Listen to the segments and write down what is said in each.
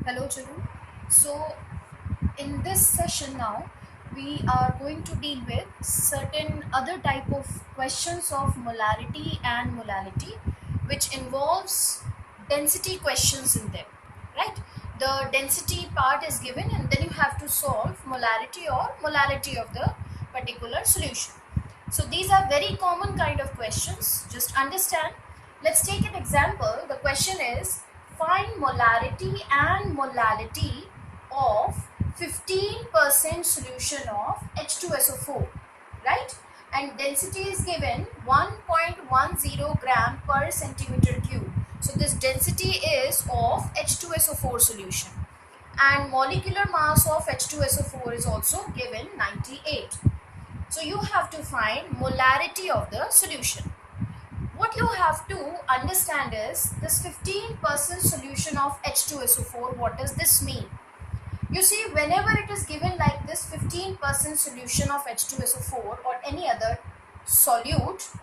Hello children. So in this session now we are going to deal with certain other type of questions of molarity and molality which involves density questions in them, right? The density part is given and then you have to solve molarity or molality of the particular solution. So these are very common kind of questions. Just understand. Let's take an example. The question is find molarity and molality of 15% solution of H2SO4, right? And density is given 1.10 gram per centimeter cube. So this density is of H2SO4 solution. And molecular mass of H2SO4 is also given 98. So you have to find molarity of the solution. What you have to understand is this 15% solution of H2SO4, what does this mean? You see, whenever it is given like this 15% solution of H2SO4 or any other solute,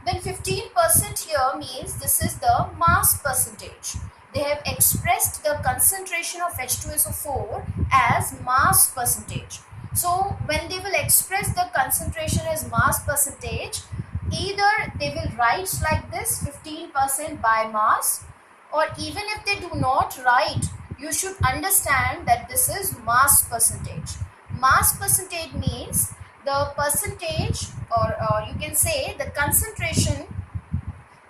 then 15% here means this is the mass percentage. They have expressed the concentration of H2SO4 as mass percentage. So when they will express the concentration as mass percentage, either they will write like this 15% by mass, or even if they do not write, you should understand that this is mass percentage. Mass percentage means the percentage or you can say the concentration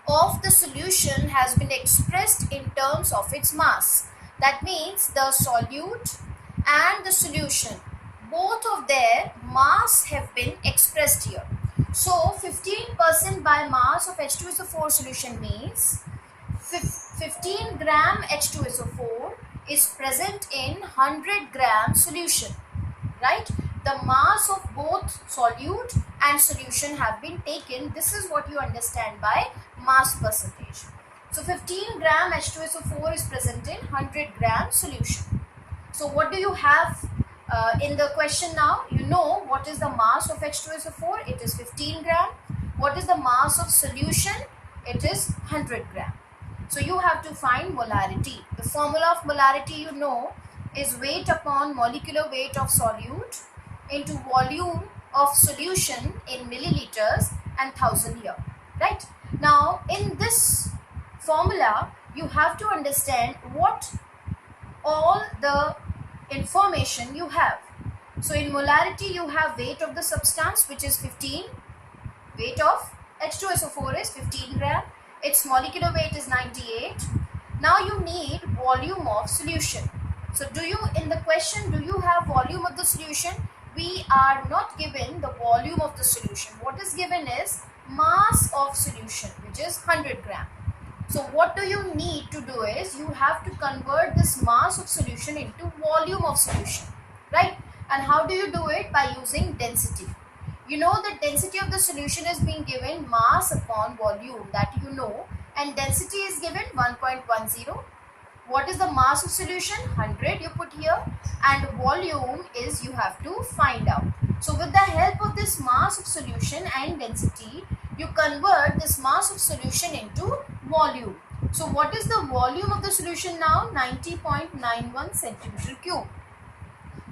of the solution has been expressed in terms of its mass. That means the solute and the solution, both of their mass have been expressed here. So 15% by mass of H2SO4 solution means 15 gram H2SO4 is present in 100 gram solution, right? The mass of both solute and solution have been taken. This is what you understand by mass percentage. So 15 gram H2SO4 is present in 100 gram solution. So what do you have in the question now? You know what is the mass of H2SO4? It is 15 gram. What is the mass of solution? It is 100 gram. So you have to find molarity. The formula of molarity you know is weight upon molecular weight of solute into volume of solution in milliliters and 1000 here, right? Now in this formula you have to understand what all the information you have. So in molarity you have weight of the substance, which is 15. Weight of H2SO4 is 15 gram. Its molecular weight is 98. Now you need volume of solution. So in the question, do you have volume of the solution? We are not given the volume of the solution. What is given is mass of solution, which is 100 gram. So what do you need to do is you have to convert this mass of solution into volume of solution, right? And how do you do it? By using density. You know the density of the solution is being given mass upon volume, that you know, and density is given 1.10. What is the mass of solution? 100 you put here, and volume is you have to find out. So with the help of this mass of solution and density, you convert this mass of solution into volume. So what is the volume of the solution now? 90.91 centimeter cube.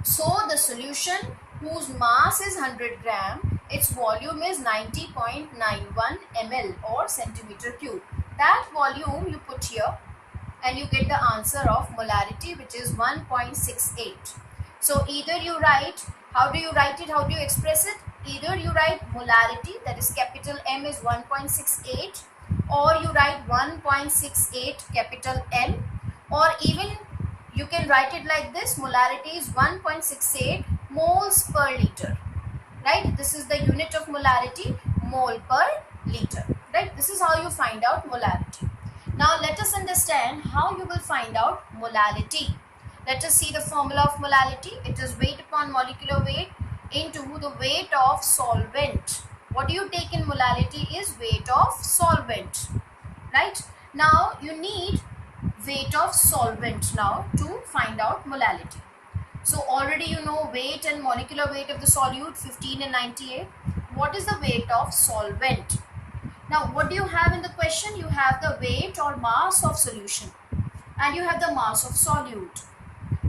So the solution whose mass is 100 gram, its volume is 90.91 ml or centimeter cube. That volume you put here and you get the answer of molarity, which is 1.68. So either you write, how do you write it, how do you express it? Either you write molarity, that is capital M is 1.68, or you write 1.68 capital M, or even you can write it like this, molarity is 1.68 moles per liter, right? This is the unit of molarity, mole per liter, right? This is how you find out molarity. Now let us understand how you will find out molality. Let us see the formula of molality. It is weight upon molecular weight into the weight of solvent. What do you take in molality is weight of solvent, right? Now you need weight of solvent now to find out molality. So already you know weight and molecular weight of the solute, 15 and 98. What is the weight of solvent? Now what do you have in the question? You have the weight or mass of solution and you have the mass of solute.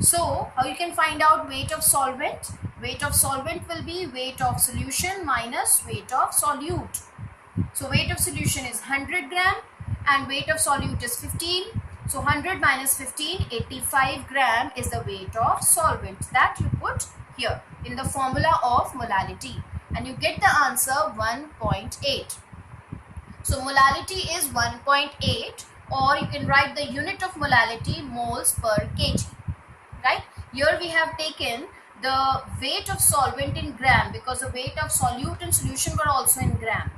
So how you can find out weight of solvent? Weight of solvent will be weight of solution minus weight of solute. So weight of solution is 100 gram and weight of solute is 15. So 100 minus 15, 85 gram is the weight of solvent that you put here in the formula of molality, and you get the answer 1.8. So molality is 1.8, or you can write the unit of molality moles per kg. Right? Here we have taken the weight of solvent in gram because the weight of solute and solution were also in gram.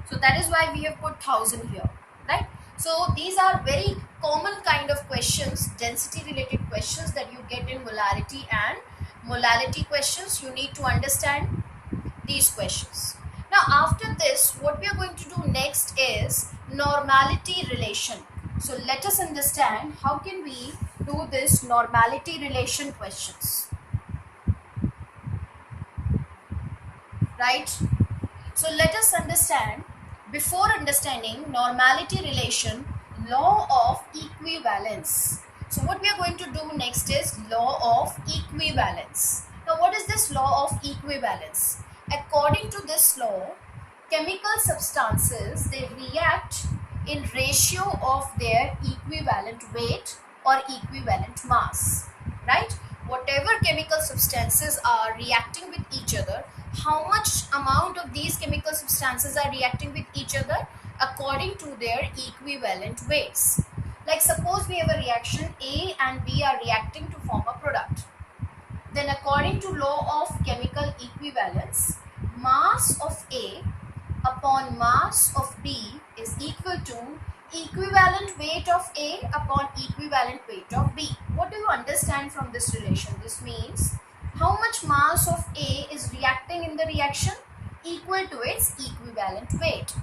So that is why we have put 1000 here. Right? So these are very common kind of questions, density related questions that you get in molarity and molality questions. You need to understand these questions. Now after this, what we are going to do next is normality relation. So let us understand how can we do this normality relation questions, right? So let us understand, before understanding normality relation, law of equivalence. So what we are going to do next is law of equivalence. Now what is this law of equivalence? According to this law, chemical substances, they react in ratio of their equivalent weight or equivalent mass, right? Whatever chemical substances are reacting with each other, how much amount of these chemical substances are reacting with each other according to their equivalent weights. Like suppose we have a reaction, A and B are reacting to form a product. Then according to law of chemical equivalence, mass of A upon mass of B is equal to equivalent weight of A upon equivalent weight of B. What do you understand from this relation? This means how much mass of A is reacting in the reaction equal to its equivalent weight.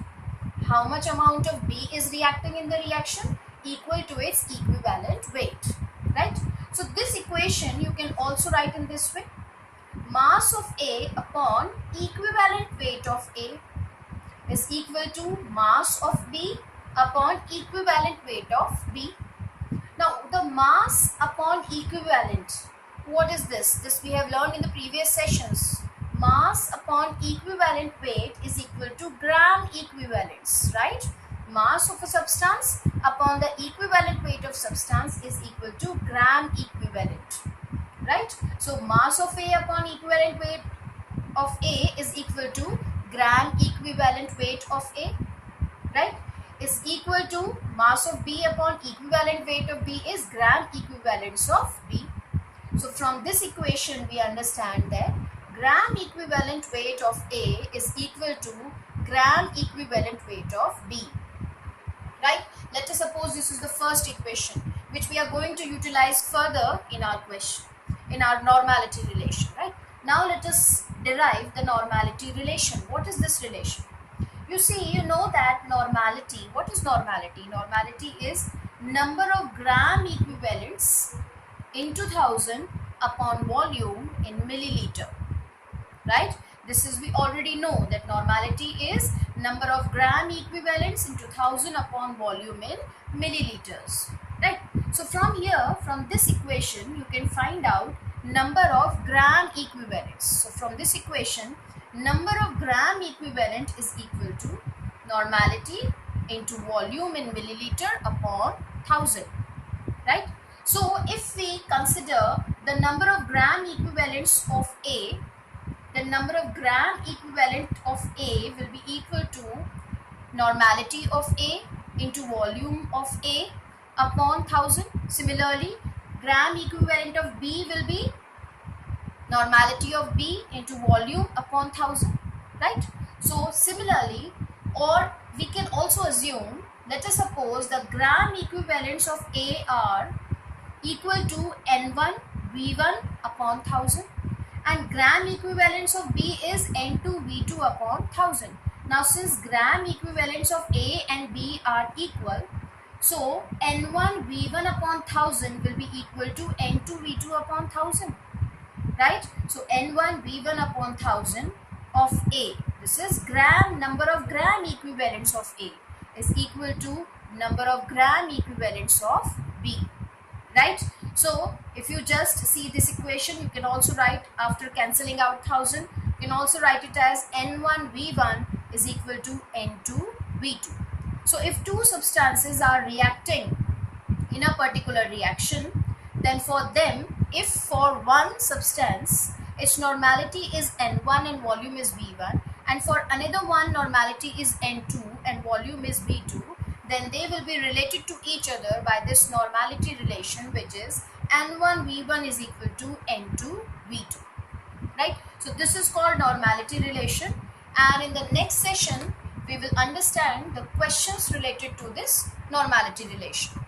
How much amount of B is reacting in the reaction equal to its equivalent weight, right? So this equation you can also write in this way. Mass of A upon equivalent weight of A is equal to mass of B upon equivalent weight of B. Now the mass upon equivalent, what is this? This we have learned in the previous sessions. Mass upon equivalent weight is equal to gram equivalents, right? Mass of a substance upon the equivalent weight of substance is equal to gram equivalent, right? So mass of A upon equivalent weight of A is equal to gram equivalent weight of A, right? Is equal to mass of B upon equivalent weight of B is gram equivalents of B. So from this equation we understand that gram equivalent weight of A is equal to gram equivalent weight of B, right? Let us suppose this is the first equation which we are going to utilize further in our question, in our normality relation, right? Now let us derive the normality relation. What is this relation? You see, you know that normality, what is normality? Normality is number of gram equivalents into 1000 upon volume in milliliter, right? This is, we already know that normality is number of gram equivalents into 1000 upon volume in milliliters, right? So from here, from this equation, you can find out number of gram equivalents. So from this equation, number of gram equivalent is equal to normality into volume in milliliter upon 1000, right? So if we consider the number of gram equivalents of A, the number of gram equivalent of A will be equal to normality of A into volume of A upon 1000. Similarly, gram equivalent of B will be normality of B into volume upon 1000, right? So similarly, or we can also assume, let us suppose the gram equivalents of A are equal to N1 V1 upon 1000 and gram equivalents of B is N2 V2 upon 1000. Now since gram equivalents of A and B are equal, so N1 V1 upon 1000 will be equal to N2 V2 upon 1000, right? So N1 V1 upon 1000 of A, this is gram, number of gram equivalents of A is equal to number of gram equivalents of B, right? So if you just see this equation, you can also write, after cancelling out 1000, you can also write it as N1V1 is equal to N2V2. So if two substances are reacting in a particular reaction, then for them, if for one substance its normality is N1 and volume is V1, and for another one normality is N2 and volume is V2, then they will be related to each other by this normality relation, which is N1 V1 is equal to N2 V2, right? So this is called normality relation, and in the next session we will understand the questions related to this normality relation.